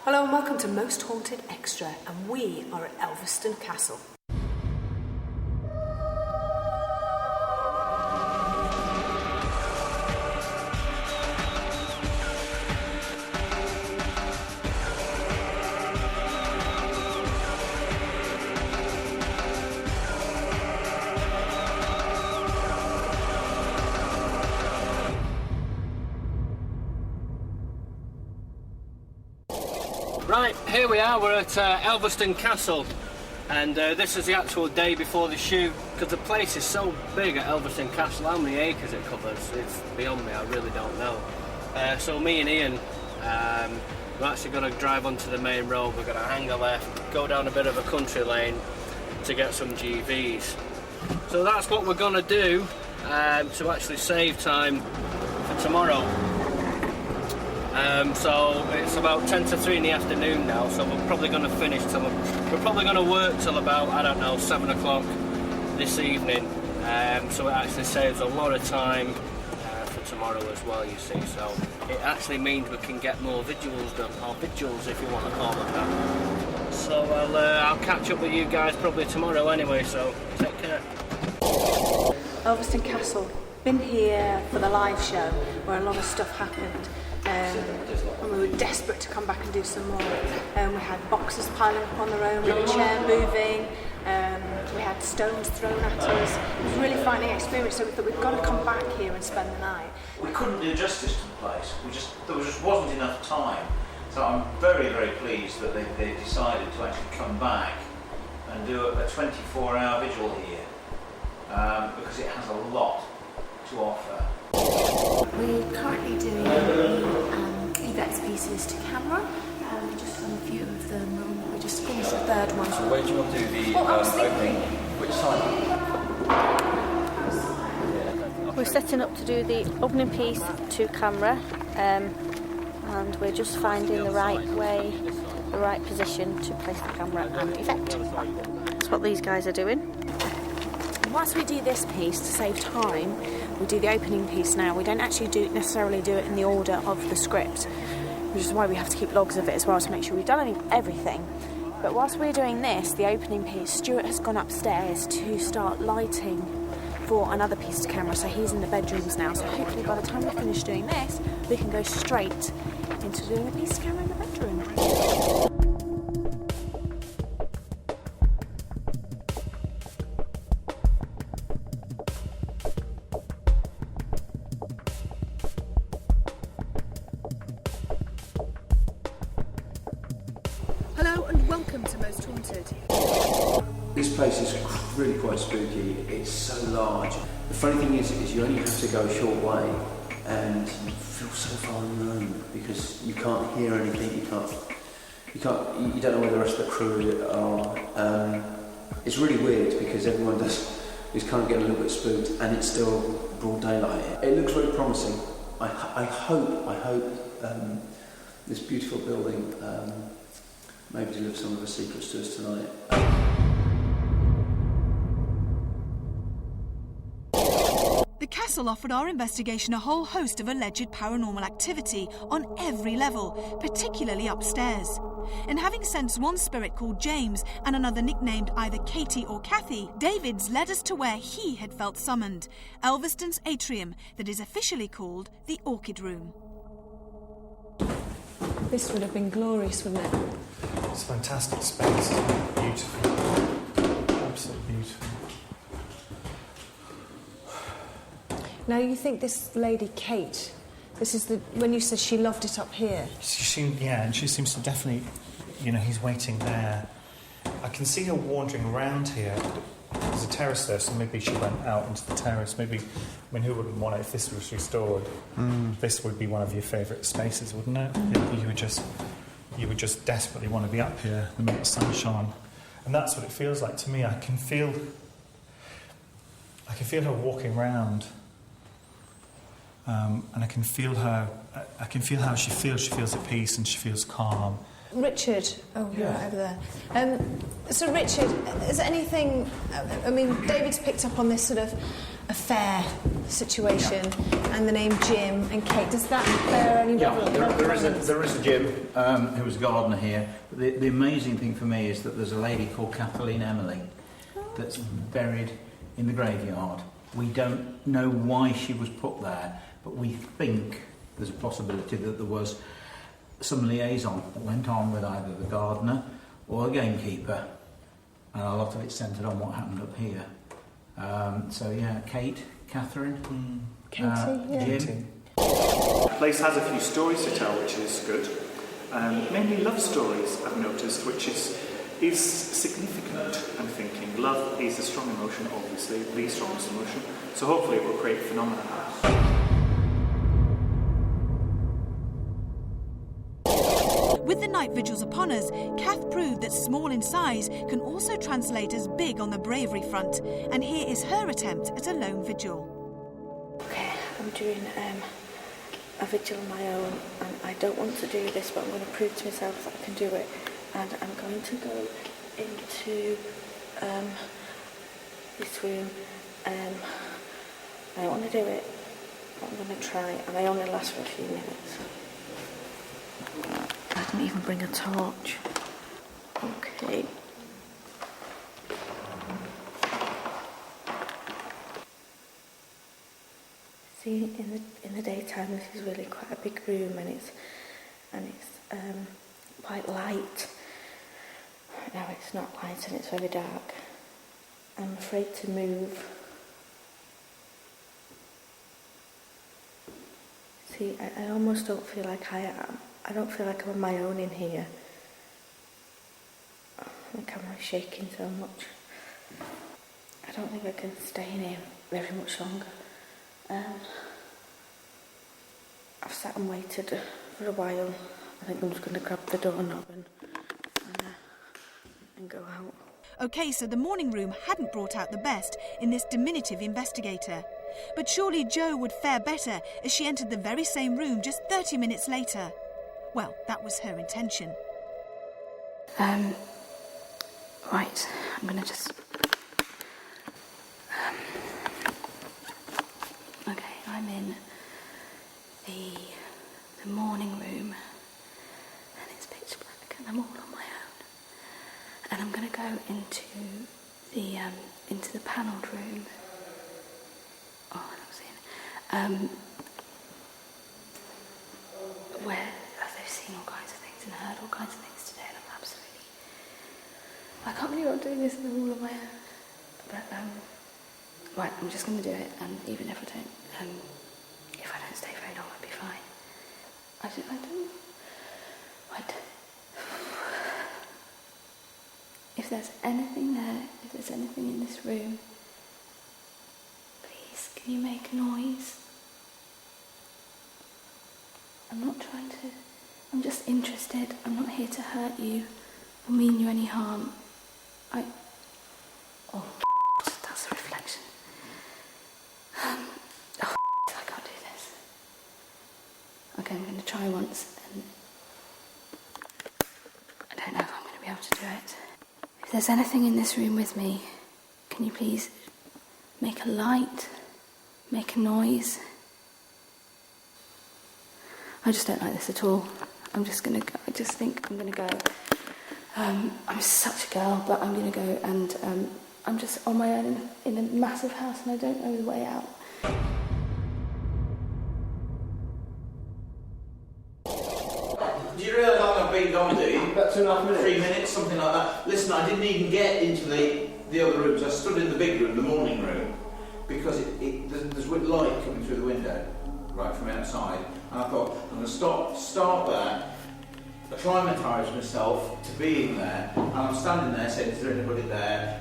Hello and welcome to Most Haunted Extra, and we are at Elvaston Castle. Right, here we are, we're at Elvaston Castle, and this is the actual day before the shoot, because the place is so big at Elvaston Castle. How many acres it covers, it's beyond me, I really don't know. So me and Ian, we're actually going to drive onto the main road. We're going to hang a left, go down a bit of a country lane to get some GVs. So that's what we're going to do to actually save time for tomorrow. So it's about 10 to 3 in the afternoon now, so we're probably going to finish till, we're probably going to work till about, I don't know, 7 o'clock this evening. So it actually saves a lot of time for tomorrow as well, you see. So it actually means we can get more visuals done, or vigils if you want to call them that. So I'll catch up with you guys probably tomorrow anyway, so take care. Elvaston Castle, been here for the live show where a lot of stuff happened. And we were desperate to come back and do some more. We had boxes piling up on their own, we had a chair moving, we had stones thrown at us. It was a really frightening experience, so we thought we've got to come back here and spend the night. We couldn't do justice to the place, there just wasn't enough time. So I'm very, very pleased that they decided to actually come back and do a 24-hour vigil here, because it has a lot to offer. We're currently doing the effects pieces to camera. We've just done a few of them. We just finished the third one. So where do you want to do the opening? Which side? We're setting up to do the opening piece to camera, and we're just finding the right way, the right position to place the camera and the effect. That's what these guys are doing. Once we do this piece, to save time, we do the opening piece now. We don't actually necessarily do it in the order of the script, which is why we have to keep logs of it as well to make sure we've done everything. But whilst we're doing this, the opening piece, Stuart has gone upstairs to start lighting for another piece to camera, so he's in the bedrooms now. So hopefully by the time we finish doing this, we can go straight into doing a piece to camera in the bedroom. Welcome to Most Haunted. This place is really quite spooky. It's so large. The funny thing is you only have to go a short way and you feel so far unknown because you can't hear anything. You don't know where the rest of the crew are. It's really weird because everyone is kind of getting a little bit spooked, and it's still broad daylight. It looks very promising. I hope this beautiful building maybe deliver some of the secrets to us tonight. The castle offered our investigation a whole host of alleged paranormal activity on every level, particularly upstairs. And having sensed one spirit called James and another nicknamed either Katie or Kathy, David's led us to where he had felt summoned, Elvaston's atrium that is officially called the Orchid Room. This would have been glorious, wouldn't it? It's a fantastic space. Beautiful. Absolutely beautiful. Now, you think this lady, Kate, this is when you said she loved it up here? And she seems to definitely, he's waiting there. I can see her wandering around here. There's a terrace there, so maybe she went out into the terrace. Maybe, who wouldn't want it if this was restored? This would be one of your favourite spaces, wouldn't it? You would just desperately want to be up here the minute the sun shone. And that's what it feels like to me. I can feel her walking around. And I can feel how she feels. She feels at peace and she feels calm. Richard, you're right over there. So Richard, is there anything, David's picked up on this sort of affair situation and the name Jim and Kate. Does that bear any relevance? There is a Jim who was a gardener here. The amazing thing for me is that there's a lady called Kathleen Emily that's buried in the graveyard. We don't know why she was put there, but we think there's a possibility that there was some liaison that went on with either the gardener or the gamekeeper, and a lot of it centred on what happened up here. So yeah, Kate, Catherine, Jim. The place has a few stories to tell, which is good. Mainly love stories, I've noticed, which is significant, I'm thinking. Love is a strong emotion, obviously, the strongest emotion, so hopefully it will create phenomena. With the night vigils upon us, Kath proved that small in size can also translate as big on the bravery front, and here is her attempt at a lone vigil. Okay, I'm doing a vigil on my own, and I don't want to do this, but I'm going to prove to myself that I can do it. And I'm going to go into this room. I don't want to do it, but I'm going to try, and I only last for a few minutes. I didn't even bring a torch. Okay. See, in the daytime, this is really quite a big room, and it's quite light. Now it's not light and it's very dark. I'm afraid to move. See, I almost don't feel like I am. I don't feel like I'm on my own in here. The camera's shaking so much. I don't think I can stay in here very much longer. I've sat and waited for a while. I think I'm just going to grab the doorknob and go out. OK, so the morning room hadn't brought out the best in this diminutive investigator. But surely Jo would fare better as she entered the very same room just 30 minutes later. Well, that was her intention. Right, I'm going to just... okay, I'm in the morning room, and it's pitch black, and I'm all on my own. And I'm going to go into the panelled room. Oh, that was in. Where they've seen all kinds of things and heard all kinds of things today, and I'm absolutely... I can't believe I'm doing this in the hall on my own. But, right, I'm just going to do it, and even if I don't stay very long, I'll be fine. I don't... If there's anything there, if there's anything in this room, please, can you make a noise? I'm not trying to... I'm just interested. I'm not here to hurt you or mean you any harm. Oh, that's a reflection. I can't do this. Okay, I'm going to try once, and I don't know if I'm going to be able to do it. If there's anything in this room with me, can you please make a light, make a noise? I just don't like this at all. I'm just going to go. I just think I'm going to go. I'm such a girl, but I'm going to go, and I'm just on my own in a massive house, and I don't know the way out. Do you realise how long I've been gone, do you? About 2.5 minutes. 3 minutes, something like that. Listen, I didn't even get into the other rooms. I stood in the big room, the morning room, because there's light coming through the window, right from outside. And I thought, I'm going to start there, acclimatise myself to being there, and I'm standing there saying, is there anybody there?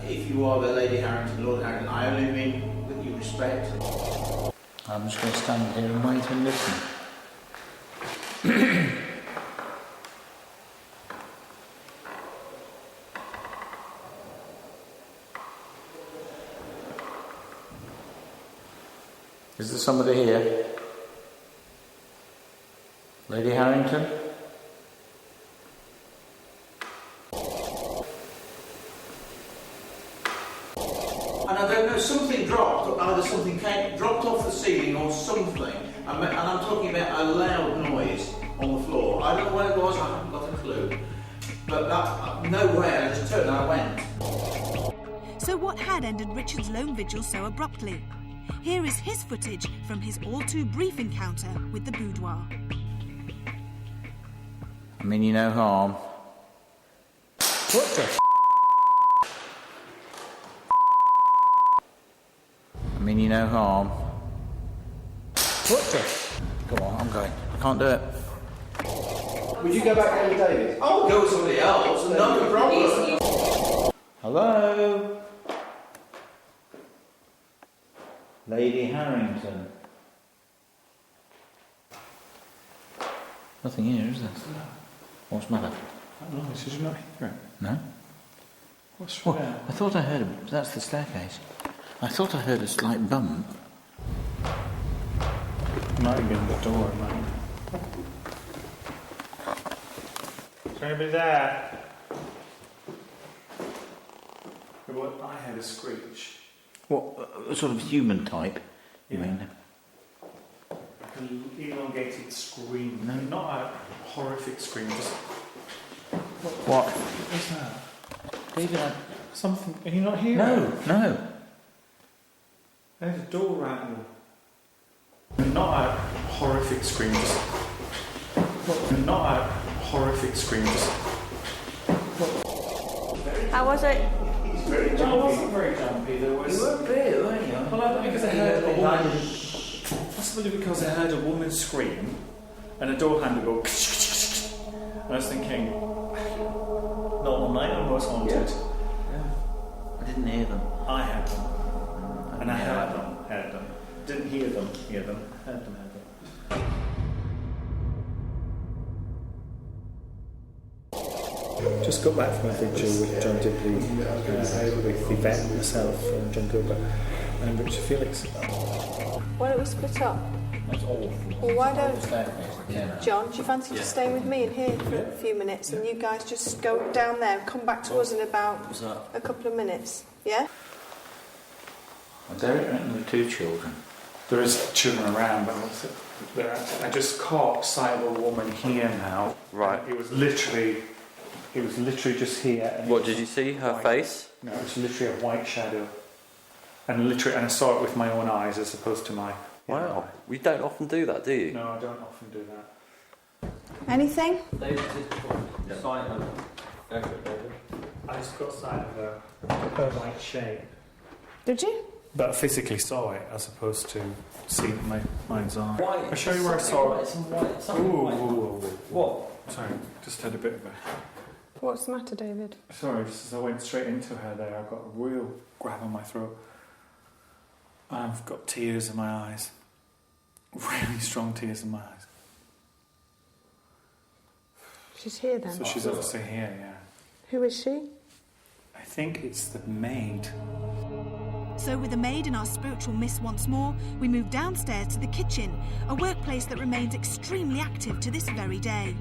If you are the Lady Harrington, Lord Harrington, I only mean with due respect. I'm just going to stand here and wait and listen. Is there somebody here? Lady Harrington? And I don't know, something dropped, either something dropped off the ceiling or something, and I'm talking about a loud noise on the floor. I don't know what it was, I haven't got a clue. But no way, I just turned and I went. So what had ended Richard's lone vigil so abruptly? Here is his footage from his all-too-brief encounter with the boudoir. I mean you no harm. What the I mean you no harm. What the Come on, I'm going. I can't do it. Would you go back there with David? I'll go with somebody else, no problem. Hello? Lady Harrington. Nothing here, is there? What's the matter? I don't know, did you not hear it? No? What's Well, wrong? I thought I heard that's the staircase. I thought I heard a slight bump. It might have been the door, man. Is there anybody there? Well, I heard a screech. What, a sort of human type, you mean? Like an elongated scream. No. Not a horrific scream, just... What? What was that? David, Something... Are you not hearing No, it? no. I heard a door rattle. Not a horrific scream, just... Not a horrific scream, just... How was it? It wasn't very jumpy. There was... You were a bit, weren't you? Well, because I heard a woman... Possibly because I heard a woman scream and a door handle go... And I was thinking... Normal night almost haunted. Yeah. I didn't hear them. I had them. And I heard them. Didn't hear them, heard them. Just got back from a vigil with John Dibley, with Yvette, myself, and John Gilbert, and Richard Felix. Why don't we split up? That's awful. Well, why don't... John, do you fancy just staying with me in here for a few minutes and you guys just go down there and come back to us in about a couple of minutes? Yeah? Derek and the two children. There is children around, but I just caught sight of a woman here now. Right. It was literally just here. And What, did you see her face? No, it was literally a white shadow. And I saw it with my own eyes as opposed to my... Wow. We don't often do that, do you? No, I don't often do that. Anything? David did sight of David. I just got sight of a white shape. Did you? But I physically saw it as opposed to see it with my mind's eye. White. I'll show you where I saw it. Ooh. What? Sorry, just had a bit of a... What's the matter, David? Sorry, just as I went straight into her there, I got a real grab on my throat. I've got tears in my eyes. Really strong tears in my eyes. She's here then? So she's obviously here, yeah. Who is she? I think it's the maid. So with the maid and our spiritual miss once more, we move downstairs to the kitchen, a workplace that remains extremely active to this very day.